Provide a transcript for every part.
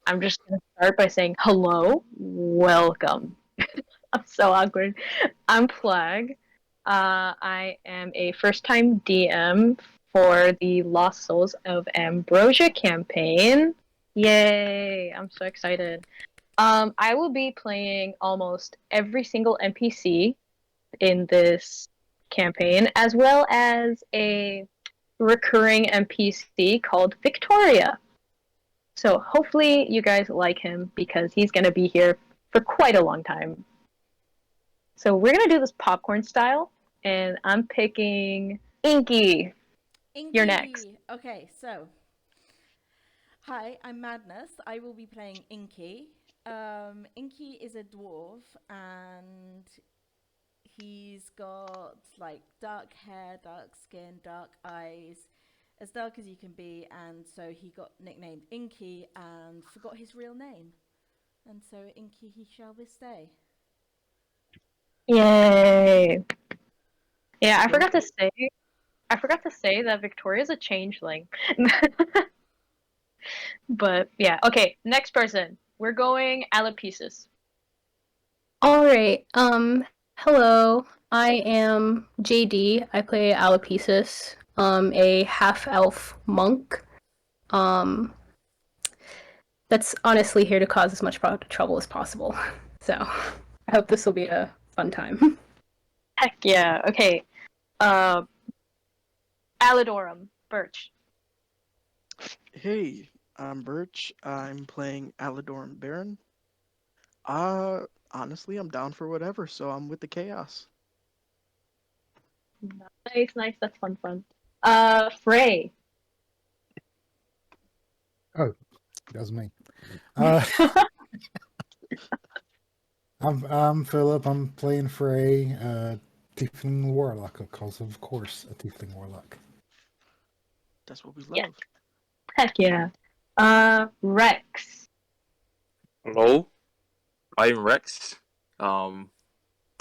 I'm just gonna start by saying hello, welcome. I'm so awkward. I'm Flag. I am a first-time DM for the Lost Souls of Ambrosia campaign. Yay! I'm so excited. I will be playing almost every single NPC in this campaign, as well as a recurring NPC called Victoria. So hopefully you guys like him because he's going to be here for quite a long time. So we're going to do this popcorn style, and I'm picking Inky. You're next. Inky! Okay, so. Hi, I'm Madness. I will be playing Inky. Inky is a dwarf and he's got like dark hair, dark skin, dark eyes, as dark as you can be, and so he got nicknamed Inky and forgot his real name. And so Inky he shall this day. Yay! Yeah, I forgot to say that Victoria's a changeling. But yeah, okay, next person. We're going Alopesis. All right. Hello. I am JD. I play Alopesis, a half-elf monk. That's honestly here to cause as much trouble as possible. So, I hope this will be a fun time. Heck yeah. Okay. Uh Alidorum, Birch. Hey, I'm Birch. I'm playing Aladoran Baron. Honestly, I'm down for whatever, so I'm with the chaos. Nice, that's fun. Frey. Oh, that was me. Uh, I'm Philip. I'm playing Frey, Tiefling Warlock, of course, a Tiefling Warlock. That's what we love. Yeah. Heck yeah. Rex. Hello, I'm Rex. I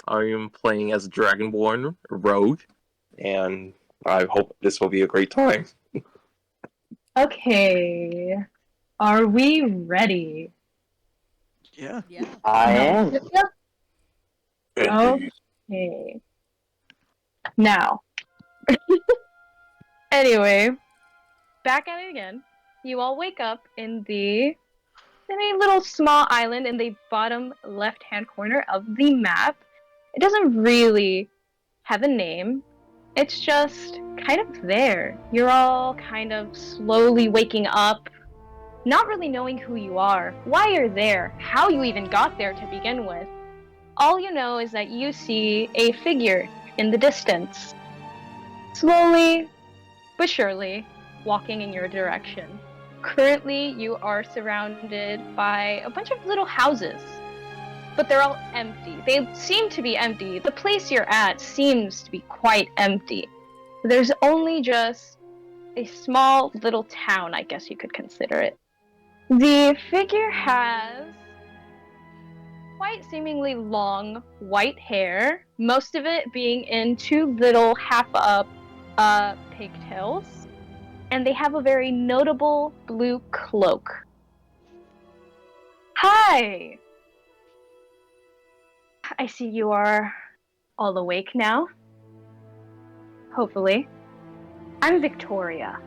am playing as a Dragonborn rogue, and I hope this will be a great time. Okay. Are we ready? Yeah. Yeah. I am. Okay. Now. Anyway, back at it again. You all wake up in a little small island in the bottom left-hand corner of the map. It doesn't really have a name. It's just kind of there. You're all kind of slowly waking up, not really knowing who you are, why you're there, how you even got there to begin with. All you know is that you see a figure in the distance, slowly but surely walking in your direction. Currently, you are surrounded by a bunch of little houses, but they're all empty. They seem to be empty. The place you're at seems to be quite empty. There's only just a small little town, I guess you could consider it. The figure has quite seemingly long white hair, most of it being in two little half-up pigtails, and they have a very notable blue cloak. Hi! I see you are all awake now. Hopefully. I'm Victoria.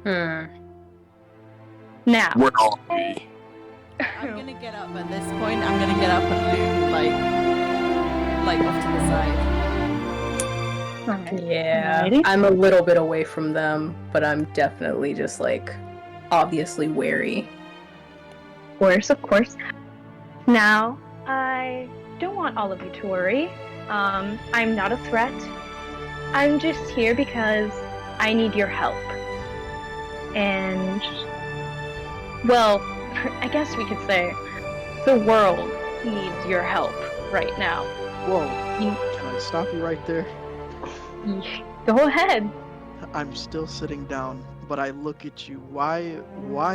Now. Where are we? I'm gonna get up at this point. I'm gonna get up and loot like off to the side. Yeah, Alrighty. I'm a little bit away from them, but I'm definitely just obviously wary. Of course. Now, I don't want all of you to worry. I'm not a threat. I'm just here because I need your help. And, well, I guess we could say the world needs your help right now. Whoa. Can I stop you right there? Go ahead. I'm still sitting down, but I look at you. Why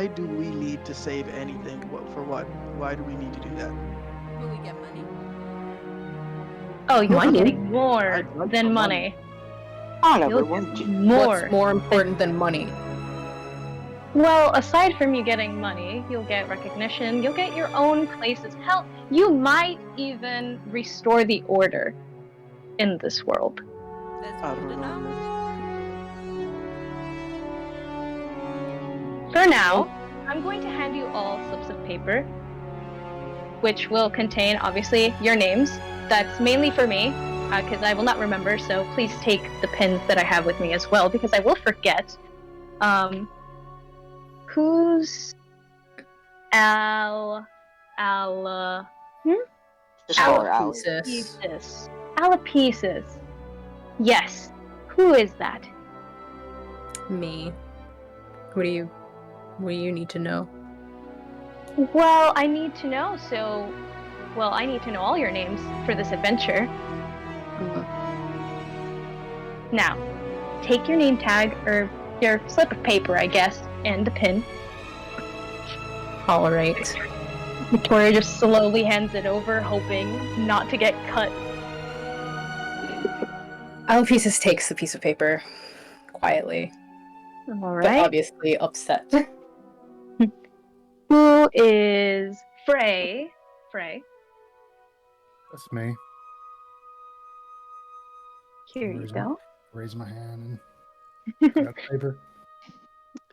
do we need to save anything? For what? Why do we need to do that? Will we get money? Oh, you'll Money? be getting more I'd like than some money. On You'll everyone. get more. What's more important than money? Well, aside from you getting money, you'll get recognition, you'll get your own places. Hell, you might even restore the order in this world. There's I food don't enough. know. For now, I'm going to hand you all slips of paper, which will contain, obviously, your names. That's mainly for me, because I will not remember, so please take the pins that I have with me as well, because I will forget. Who's Al... Just call her out. Alethesis. Alapesis. Alapesis. Yes. Who is that? Me. What do you need to know? Well, I need to know, so... Well, I need to know all your names for this adventure. Now, take your name tag, or your slip of paper, I guess, and the pin. All right. Victoria just slowly hands it over, hoping not to get cut. Alopesis takes the piece of paper quietly, but Alright. obviously upset. Who is Frey? Frey. That's me. Here you go. Raise my hand and grab the paper.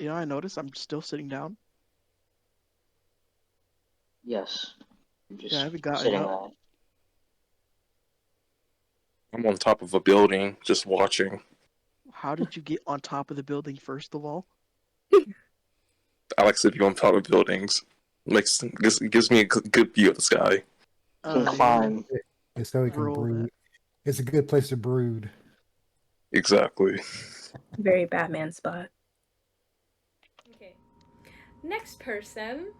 You know, I noticed I'm still sitting down. Yes. I'm just Yeah, I haven't gotten sitting up. on. I'm on top of a building, just watching. How did you get on top of the building, first of all? I like sitting on top of buildings. Gives me a good view of the sky. Can Yeah, climb. It's so we can Roll brood. that. It's a good place to brood. Exactly. Very Batman spot. Okay. Next person.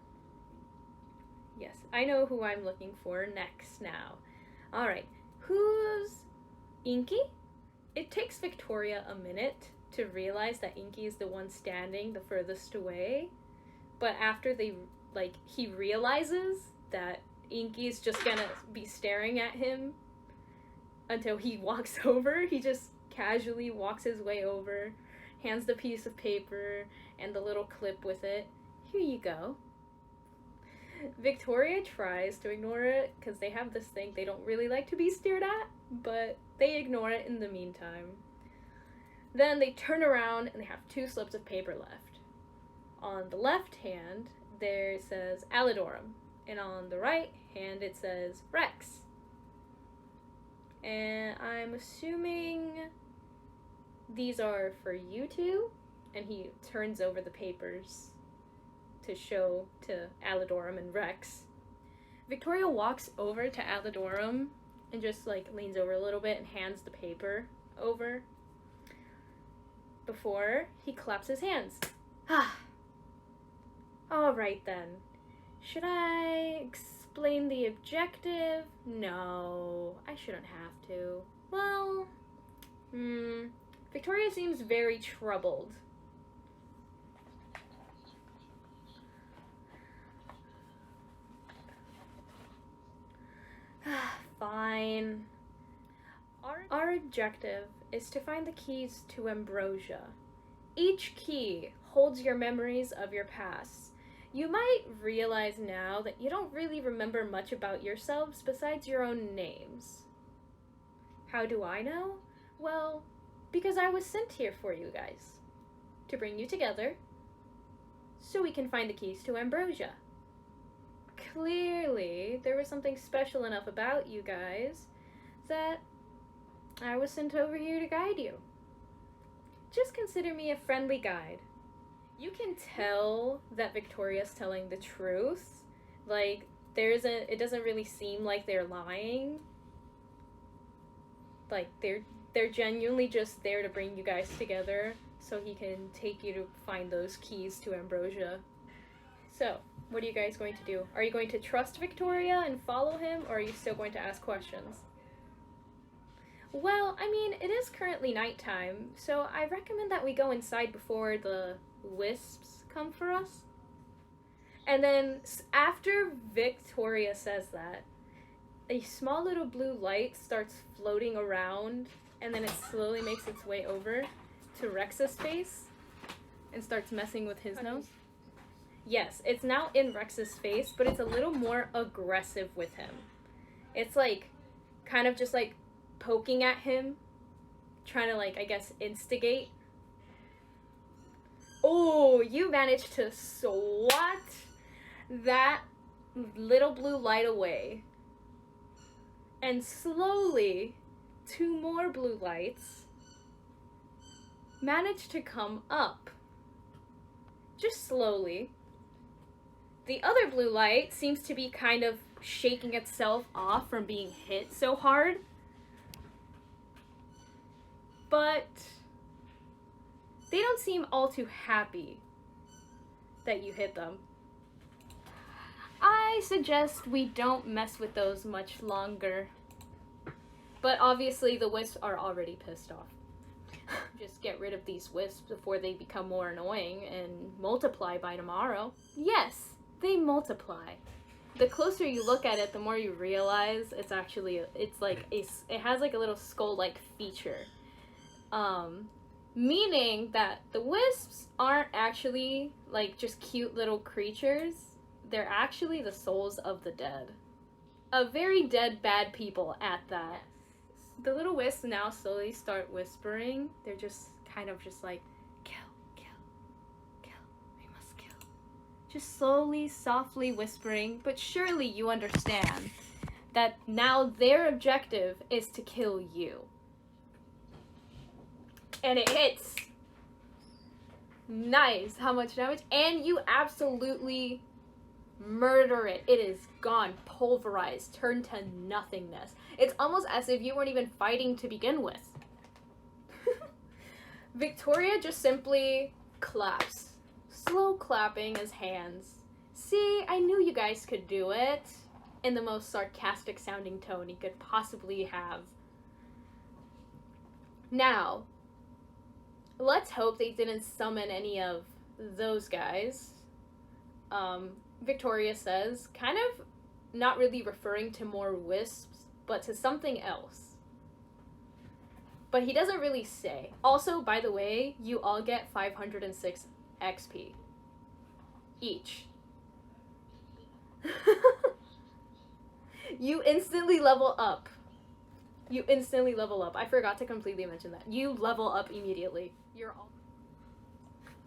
Yes, I know who I'm looking for next now. Alright. Who's Inky? It takes Victoria a minute to realize that Inky is the one standing the furthest away. But after he realizes that Inky's just gonna be staring at him until he walks over, he just casually walks his way over, hands the piece of paper and the little clip with it. Here you go. Victoria tries to ignore it because they have this thing they don't really like to be stared at, but they ignore it in the meantime. Then they turn around and they have 2 slips of paper left. On the left hand, there it says Aladorum, and on the right hand it says Rex. And I'm assuming these are for you two, and he turns over the papers to show to Aladorum and Rex. Victoria walks over to Aladorum and just leans over a little bit and hands the paper over before he claps his hands. Alright then. Should I explain the objective? No, I shouldn't have to. Well, Victoria seems very troubled. Fine. Our objective is to find the keys to Ambrosia. Each key holds your memories of your past. You might realize now that you don't really remember much about yourselves besides your own names. How do I know? Well, because I was sent here for you guys. To bring you together so we can find the keys to Ambrosia. Clearly, there was something special enough about you guys that I was sent over here to guide you. Just consider me a friendly guide. You can tell that Victoria's telling the truth. It doesn't really seem like they're lying. They're genuinely just there to bring you guys together so he can take you to find those keys to Ambrosia. So, what are you guys going to do? Are you going to trust Victoria and follow him, or are you still going to ask questions? Well, I mean, it is currently nighttime, so I recommend that we go inside before the Wisps come for us. And then, after Victoria says that, a small little blue light starts floating around, and then it slowly makes its way over to Rex's face. and starts messing with his nose. Yes, it's now in Rex's face, but it's a little more aggressive with him. It's like, kind of just like poking at him, trying to like, I guess, instigate. Oh, you managed to swat that little blue light away. And slowly, 2 more blue lights manage to come up. Just slowly. The other blue light seems to be kind of shaking itself off from being hit so hard. But they don't seem all too happy that you hit them. I suggest we don't mess with those much longer. But obviously the wisps are already pissed off. Just get rid of these wisps before they become more annoying and multiply by tomorrow. Yes, they multiply. The closer you look at it, the more you realize it has like a little skull-like feature. Meaning that the wisps aren't actually like just cute little creatures. They're actually the souls of the dead. A very dead bad people at that. The little wisps now slowly start whispering. They're just kind of just like, kill, kill, kill, we must kill. Just slowly, softly whispering, but surely you understand that now their objective is to kill you. And it hits. Nice. How much damage? And you absolutely murder it. It is gone, pulverized, turned to nothingness. It's almost as if you weren't even fighting to begin with. Victoria just simply claps. Slow clapping his hands. See, I knew you guys could do it. In the most sarcastic sounding tone he could possibly have. Now, let's hope they didn't summon any of those guys. Victoria says, kind of not really referring to more wisps, but to something else. But he doesn't really say. Also, by the way, you all get 506 XP. Each. You instantly level up. You instantly level up. I forgot to completely mention that. You level up immediately. You're all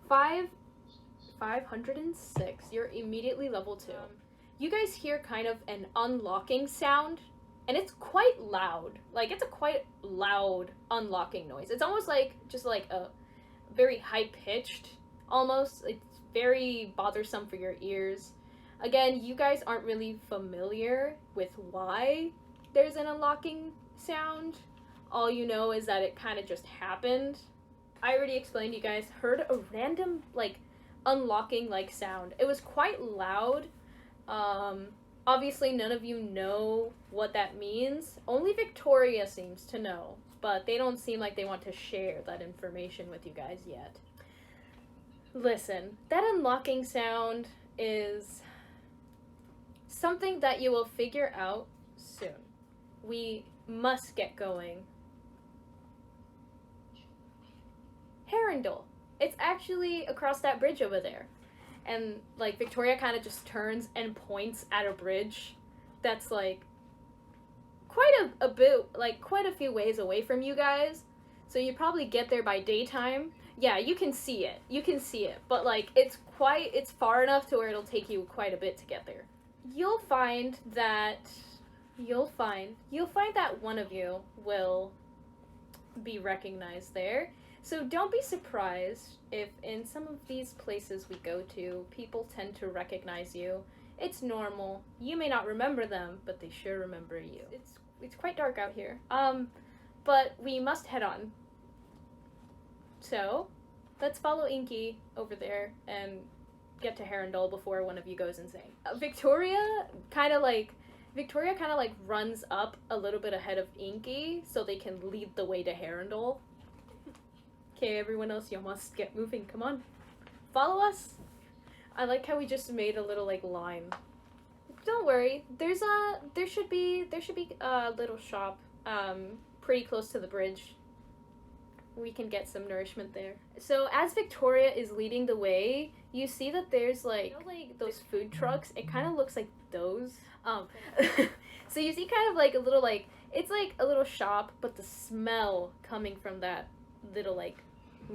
506. You're immediately level 2. You guys hear kind of an unlocking sound, and it's quite loud. Like, it's a quite loud unlocking noise. It's almost like, just like a very high-pitched, almost. It's very bothersome for your ears. Again, you guys aren't really familiar with why there's an unlocking sound. All you know is that it kind of just happened. I already explained, you guys heard a random, like, unlocking like sound. It was quite loud. Obviously none of you know what that means. Only Victoria seems to know, but they don't seem like they want to share that information with you guys yet. Listen, that unlocking sound is something that you will figure out soon. We must get going. Herondel. It's actually across that bridge over there. And, like, Victoria kind of just turns and points at a bridge that's, like, quite a bit, like, quite a few ways away from you guys. So you probably get there by daytime. Yeah, you can see it. You can see it. But, like, it's far enough to where it'll take you quite a bit to get there. You'll find that one of you will be recognized there. So don't be surprised if in some of these places we go to, people tend to recognize you. It's normal. You may not remember them, but they sure remember you. It's quite dark out here. But we must head on. So, let's follow Inky over there and get to Herondel before one of you goes insane. Victoria kind of like runs up a little bit ahead of Inky so they can lead the way to Herondel. Okay, everyone else, you must get moving. Come on. Follow us. I like how we just made a little, like, line. Don't worry. There should be a little shop, pretty close to the bridge. we can get some nourishment there. So as Victoria is leading the way, you see that there's like, you know, like those food trucks. It kind of looks like those. So you see kind of like a little like, it's like a little shop, but the smell coming from that little like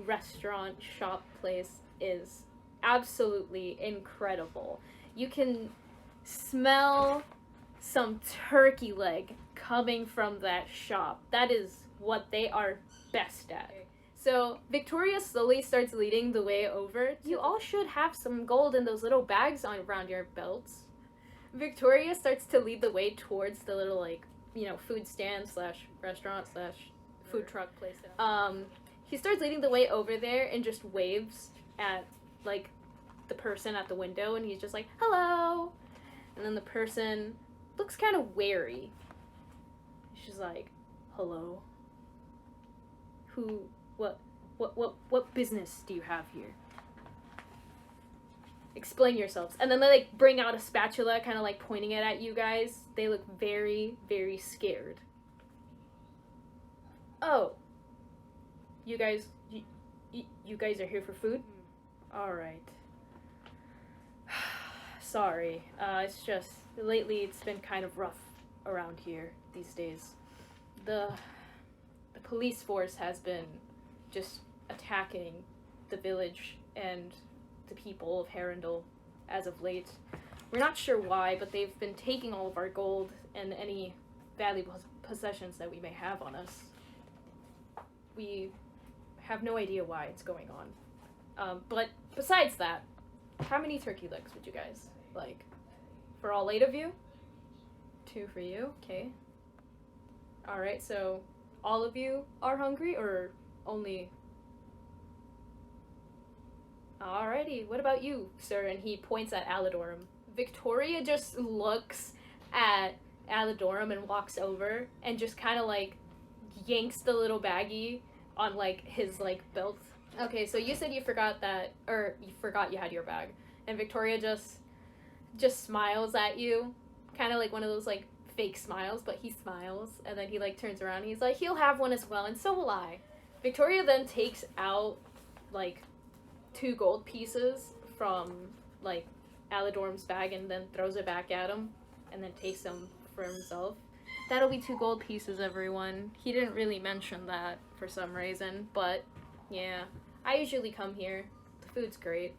restaurant shop place is absolutely incredible. You can smell some turkey leg coming from that shop. That is what they are best at. So Victoria slowly starts leading the way over. You all should have some gold in those little bags on around your belts. Victoria starts to lead the way towards the little like, you know, food stand slash restaurant slash food truck place. He starts leading the way over there and just waves at like the person at the window, and he's just like, hello. And then the person looks kind of wary. She's like, hello. What business do you have here? Explain yourselves. And then they like bring out a spatula, kind of like pointing it at you guys. They look very, very scared. Oh, you guys are here for food? All right. Sorry. It's just lately it's been kind of rough around here these days. The police force has been just attacking the village and the people of Harrendal as of late. We're not sure why, but they've been taking all of our gold and any valuable possessions that we may have on us. We have no idea why it's going on. But besides that, how many turkey legs would you guys like? For all 8 of you? 2 for you, okay. Alright, so all of you are hungry, or only... Alrighty, what about you, sir? And he points at Aladorum. Victoria just looks at Aladorum and walks over and just kind of like yanks the little baggie on like his like belt. Okay, so you said you forgot that, or you forgot you had your bag, and Victoria just smiles at you, kind of like one of those like fake smiles, but he smiles, and then he like turns around and he's like, he'll have one as well, and so will I. Victoria then takes out like 2 gold pieces from like Aladorum's bag and then throws it back at him, and then takes them for himself. That'll be 2 gold pieces, everyone. He didn't really mention that for some reason, but yeah, I usually come here. The food's great.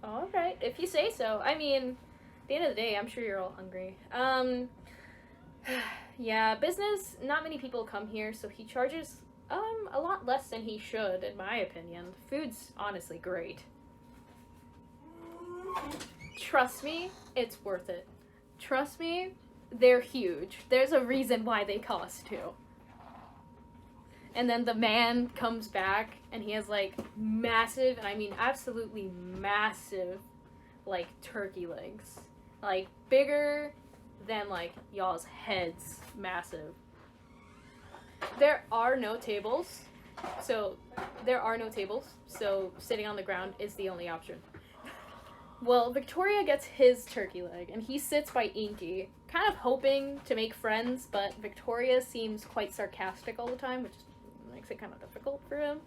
Alright, if you say so. I mean, at the end of the day, I'm sure you're all hungry. Yeah, business, not many people come here, so he charges, a lot less than he should, in my opinion. The food's honestly great. Trust me, it's worth it. Trust me, they're huge. There's a reason why they cost 2. And then the man comes back, and he has, like, massive, and I mean absolutely massive, like, turkey legs. Like, bigger than, like, y'all's heads. Massive. There are no tables, so sitting on the ground is the only option. Well, Victoria gets his turkey leg, and he sits by Inky, kind of hoping to make friends, but Victoria seems quite sarcastic all the time, which makes it kind of difficult for him.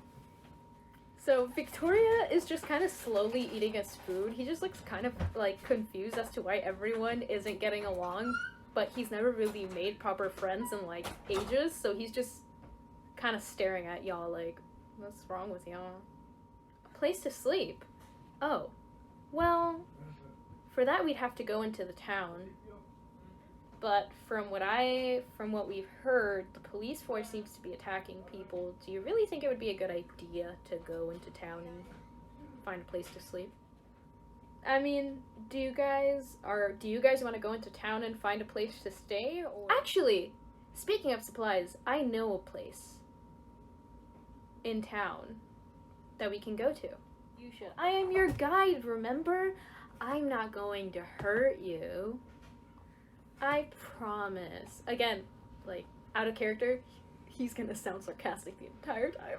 So Victoria is just kind of slowly eating his food. He just looks kind of, like, confused as to why everyone isn't getting along, but he's never really made proper friends in, like, ages, so he's just kind of staring at y'all like, what's wrong with y'all? A place to sleep? Oh. Well, for that we'd have to go into the town. But from what we've heard, the police force seems to be attacking people. Do you really think it would be a good idea to go into town and find a place to sleep? I mean, do you guys want to go into town and find a place to stay? Or... Actually, speaking of supplies, I know a place in town that we can go to. You should. I am your guide, remember? I'm not going to hurt you. I promise. Again, like, out of character, he's gonna sound sarcastic the entire time.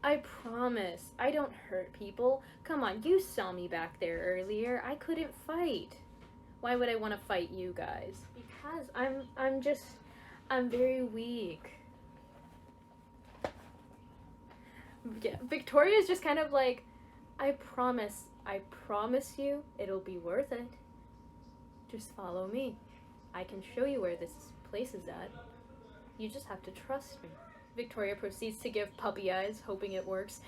I promise. I don't hurt people. Come on, you saw me back there earlier. I couldn't fight. Why would I want to fight you guys? Because I'm very weak. Yeah, Victoria's just kind of like, I promise you it'll be worth it. Just follow me. I can show you where this place is at. You just have to trust me. Victoria proceeds to give puppy eyes, hoping it works.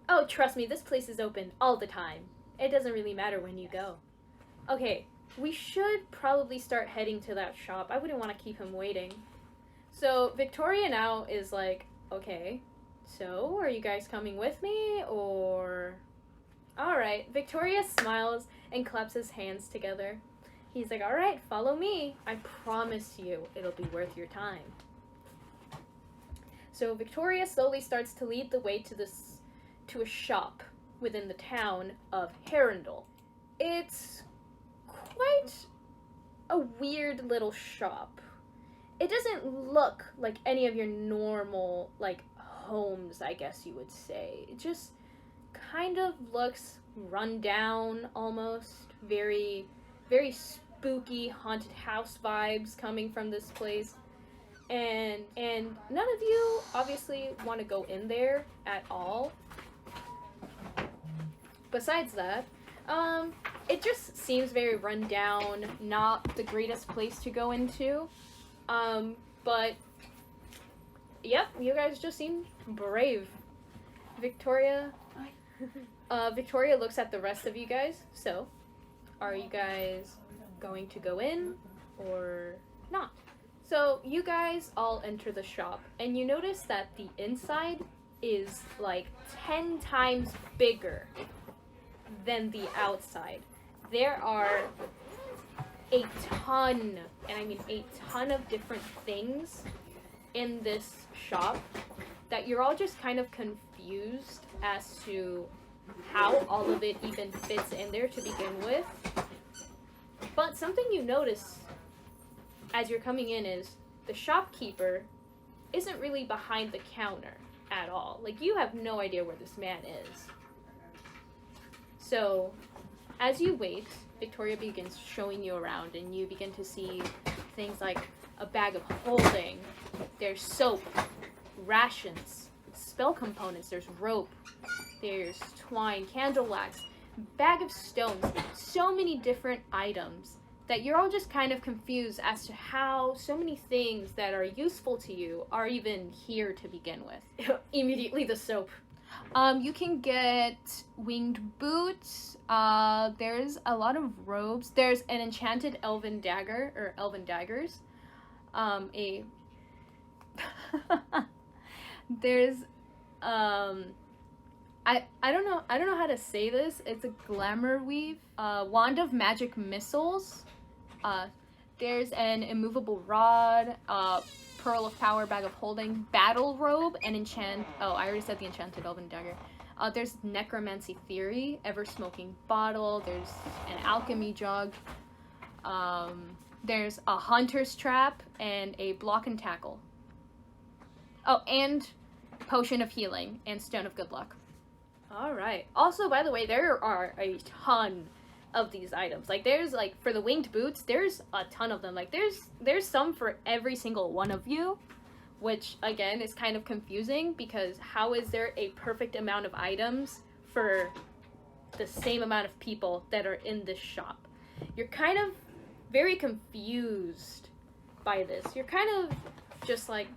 Oh, trust me, this place is open all the time. It doesn't really matter when you go. Okay, we should probably start heading to that shop. I wouldn't want to keep him waiting. So Victoria now is like, okay, so are you guys coming with me, or... Alright, Victoria smiles and claps his hands together. He's like, alright, follow me. I promise you it'll be worth your time. So Victoria slowly starts to lead the way to a shop within the town of Harrendal. It's quite a weird little shop. It doesn't look like any of your normal, like, homes, I guess you would say. It just kind of looks run down almost. Very, very spooky haunted house vibes coming from this place. And none of you obviously want to go in there at all. Besides that, it just seems very run down, not the greatest place to go into. But yep, you guys just seem brave. Victoria looks at the rest of you guys. So, are you guys going to go in or not? So, you guys all enter the shop, and you notice that the inside is like 10 times bigger than the outside. There are a ton, and I mean a ton of different things in this shop that you're all just kind of confused as to how all of it even fits in there to begin with. But something you notice as you're coming in is the shopkeeper isn't really behind the counter at all. Like, you have no idea where this man is. So, as you wait, Victoria begins showing you around, and you begin to see things like a bag of holding, there's soap, rations, spell components, there's rope, there's twine, candle wax, bag of stones, so many different items that you're all just kind of confused as to how so many things that are useful to you are even here to begin with. Immediately the soap. You can get winged boots, there's a lot of robes, there's an enchanted elven dagger, or elven daggers, there's, I don't know how to say this, it's a glamour weave, wand of magic missiles, there's an immovable rod, pearl of power, bag of holding, battle robe, and I already said the enchanted elven dagger. There's necromancy theory, ever smoking bottle, there's an alchemy jug, there's a hunter's trap, and a block and tackle. Oh, and potion of healing, and stone of good luck. Alright. Also, by the way, there are a ton of these items. Like, there's, like, for the winged boots, there's a ton of them. Like, there's some for every single one of you, which, again, is kind of confusing, because how is there a perfect amount of items for the same amount of people that are in this shop? You're kind of very confused by this. You're kind of just like,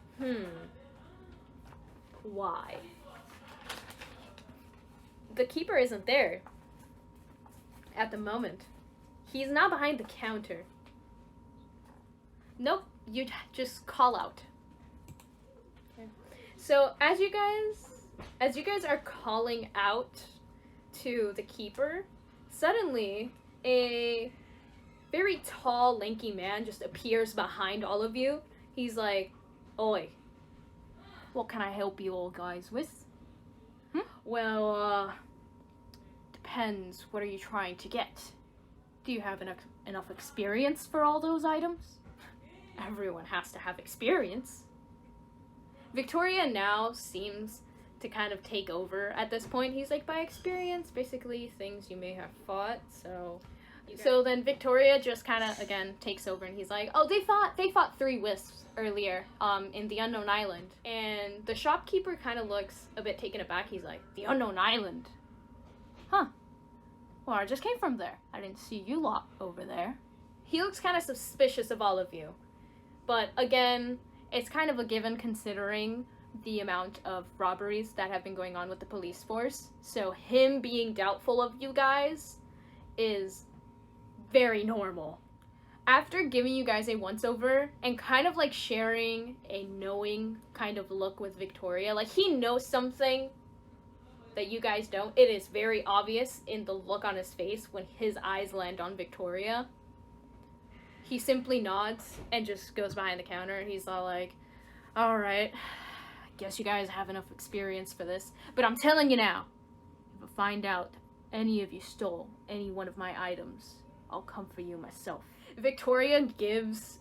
why? The keeper isn't there at the moment. He's not behind the counter. Nope, you just call out. Okay. So as you guys are calling out to the keeper, suddenly a very tall, lanky man just appears behind all of you. He's like, "Oi, what can I help you all guys with?" Well, depends. What are you trying to get? Do you have enough experience for all those items? Everyone has to have experience. Victoria now seems to kind of take over at this point. He's like, by experience, basically things you may have fought. So, So then Victoria just kind of again takes over, and he's like, "Oh, they fought 3 wisps earlier, in the unknown island." And the shopkeeper kind of looks a bit taken aback. He's like, "The unknown island? Huh? Well, I just came from there. I didn't see you lot over there." He looks kind of suspicious of all of you, but again, it's kind of a given considering the amount of robberies that have been going on with the police force. So him being doubtful of you guys is very normal. After giving you guys a once-over and kind of like sharing a knowing kind of look with Victoria, like he knows something that you guys don't. It is very obvious in the look on his face when his eyes land on Victoria. He simply nods and just goes behind the counter, and he's all like, "All right, I guess you guys have enough experience for this, but I'm telling you now, if I find out any of you stole any one of my items, I'll come for you myself." Victoria gives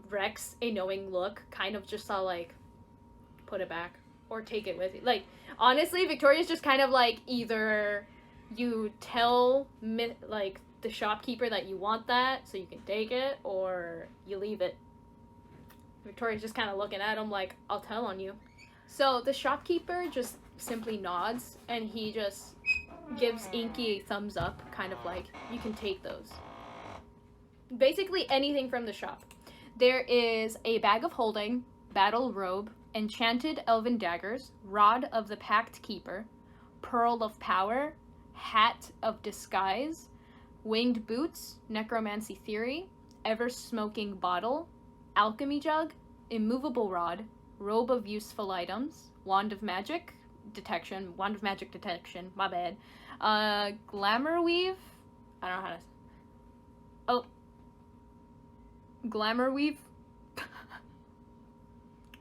Rex a knowing look, kind of just all like, "Put it back or take it with you." Like, honestly, Victoria's just kind of like, either you tell like the shopkeeper that you want that so you can take it, or you leave it. Victoria's just kind of looking at him like, "I'll tell on you." So the shopkeeper just simply nods, and he just gives Inky a thumbs up, kind of like, "You can take those." Basically anything from the shop. There is a bag of holding, battle robe, enchanted elven daggers, rod of the pact keeper, pearl of power, hat of disguise, winged boots, necromancy theory, ever smoking bottle, alchemy jug, immovable rod, robe of useful items, wand of magic detection, my bad, glamour weave, I don't know how to, glamour weave,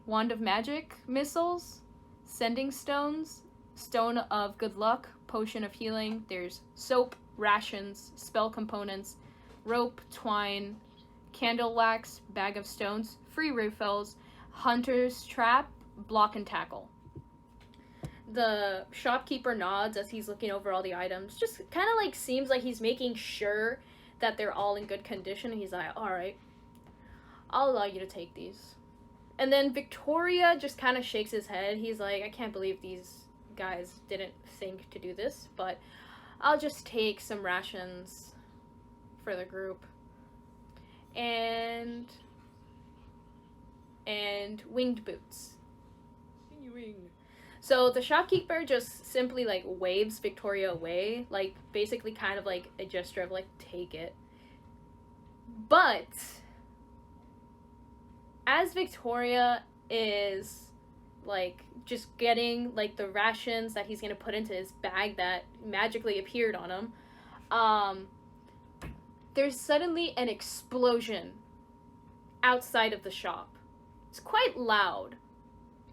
wand of magic missiles, sending stones, stone of good luck, potion of healing. There's soap, rations, spell components, rope, twine, candle wax, bag of stones, free refills, hunter's trap, block and tackle. The shopkeeper nods as he's looking over all the items. Just kind of like seems like he's making sure that they're all in good condition. And he's like, "All right, I'll allow you to take these." And then Victoria just kind of shakes his head. He's like, "I can't believe these guys didn't think to do this, but I'll just take some rations for the group. And winged boots." So the shopkeeper just simply like waves Victoria away, like basically kind of like a gesture of like, "Take it." But as Victoria is like just getting like the rations that he's gonna put into his bag that magically appeared on him, there's suddenly an explosion outside of the shop. It's quite loud,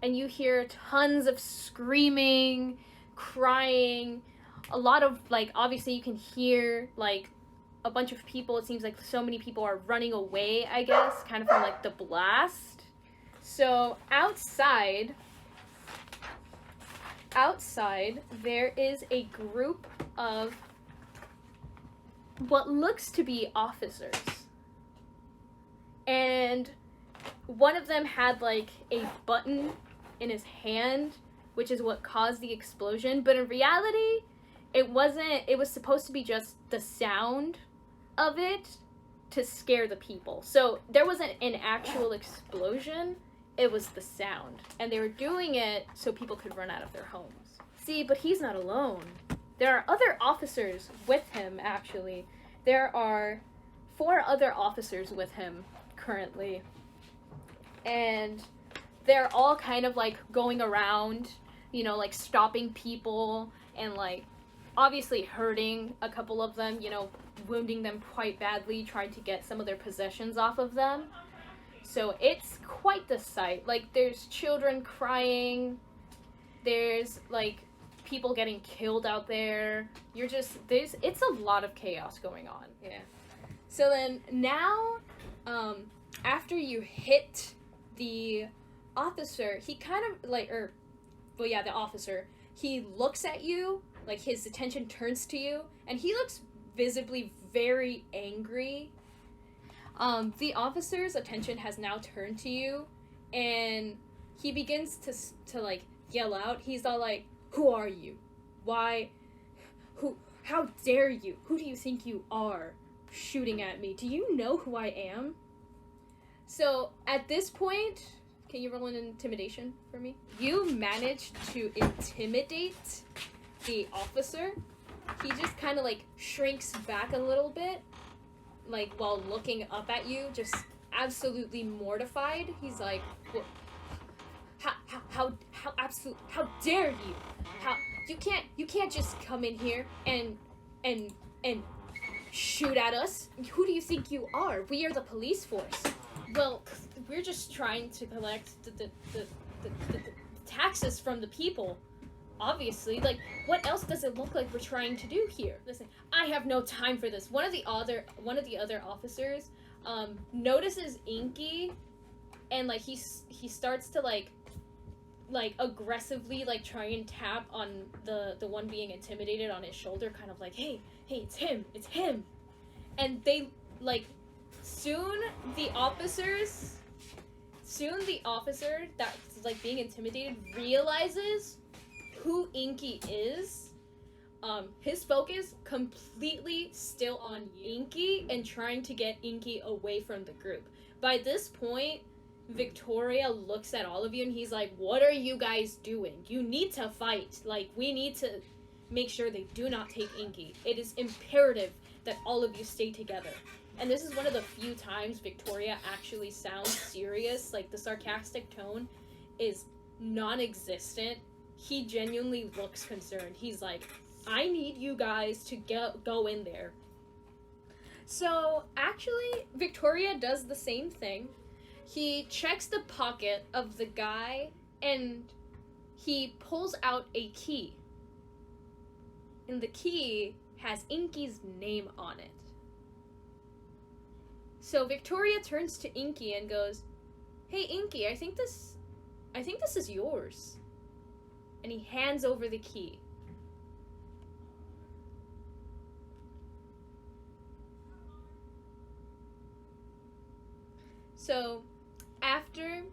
and you hear tons of screaming, crying, a lot of like, obviously you can hear like a bunch of people. It seems like so many people are running away, I guess, kind of from like the blast. So outside there is a group of what looks to be officers, and one of them had like a button in his hand, which is what caused the explosion, but in reality it wasn't. It was supposed to be just the sound of it to scare the people. So there wasn't an actual explosion, it was the sound, and they were doing it so people could run out of their homes. See, but he's not alone. There are other officers with him, actually. There are 4 other officers with him currently, and they're all kind of like going around, you know, like stopping people and like obviously hurting a couple of them, you know, wounding them quite badly, trying to get some of their possessions off of them. So it's quite the sight. Like, there's children crying, there's like people getting killed out there. It's a lot of chaos going on. Yeah. So then now, after you hit the officer, he kind of like, the officer, he looks at you, like his attention turns to you, and he looks visibly very angry. The officer's attention has now turned to you, and he begins to like yell out. He's all like, "Who are you? Why? Who? How dare you? Who do you think you are? Shooting at me? Do you know who I am?" So at this point, can you roll an intimidation for me? You managed to intimidate the officer. He just kind of like shrinks back a little bit, like while looking up at you, just absolutely mortified. He's like, "What? How dare you? How you can't just come in here and shoot at us. Who do you think you are? We are the police force." "Well, we're just trying to collect the taxes from the people. Obviously, like, what else does it look like we're trying to do here?" "Listen, I have no time for this." One of the other officers notices Inky, and like he starts to like aggressively like try and tap on the one being intimidated on his shoulder, kind of like, hey, it's him. And they like soon the officer that's like being intimidated realizes who Inky is. His focus completely still on Inky and trying to get Inky away from the group. By this point, Victoria looks at all of you and he's like, "What are you guys doing? You need to fight. Like, we need to make sure they do not take Inky. It is imperative that all of you stay together." And this is one of the few times Victoria actually sounds serious. Like, the sarcastic tone is non-existent. He genuinely looks concerned. He's like, "I need you guys to go in there." So, actually, Victoria does the same thing. He checks the pocket of the guy, and he pulls out a key. And the key has Inky's name on it. So Victoria turns to Inky and goes, "Hey Inky, I think this is yours." And he hands over the key. So after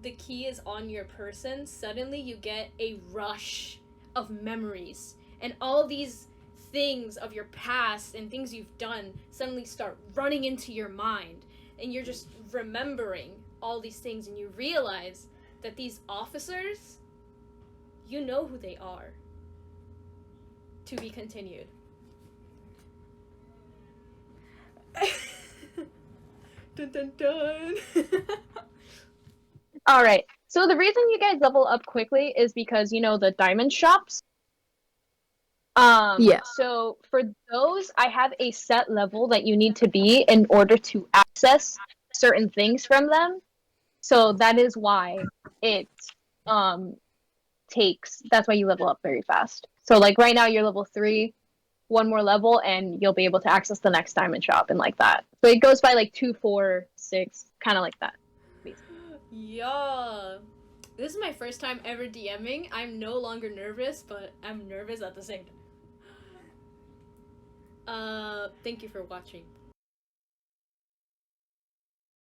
the key is on your person, suddenly you get a rush of memories, and all these things of your past and things you've done suddenly start running into your mind, and you're just remembering all these things, and you realize that these officers, you know who they are. To be continued. Dun dun dun. All right. So the reason you guys level up quickly is because the diamond shops. Yeah. So for those, I have a set level that you need to be in order to access certain things from them. So that is why it that's why you level up very fast. So like right now you're level 3, one more level and you'll be able to access the next diamond shop and like that. So it goes by like 2, 4, 6, kind of like that. Yeah. This is my first time ever DMing. I'm no longer nervous, but I'm nervous at the same time. Thank you for watching.